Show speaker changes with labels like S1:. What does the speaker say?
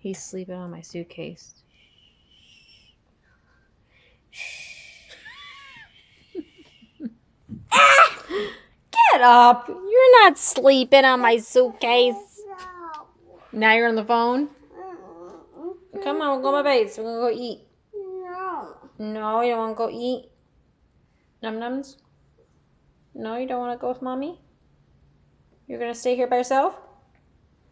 S1: He's sleeping on my suitcase. Get up! You're not sleeping on my suitcase. Now you're on the phone? Come on, we'll go to my base. We're going to go eat. No, you don't want to go eat? Num-nums? No, you don't want to go with Mommy? You're going to stay here by yourself?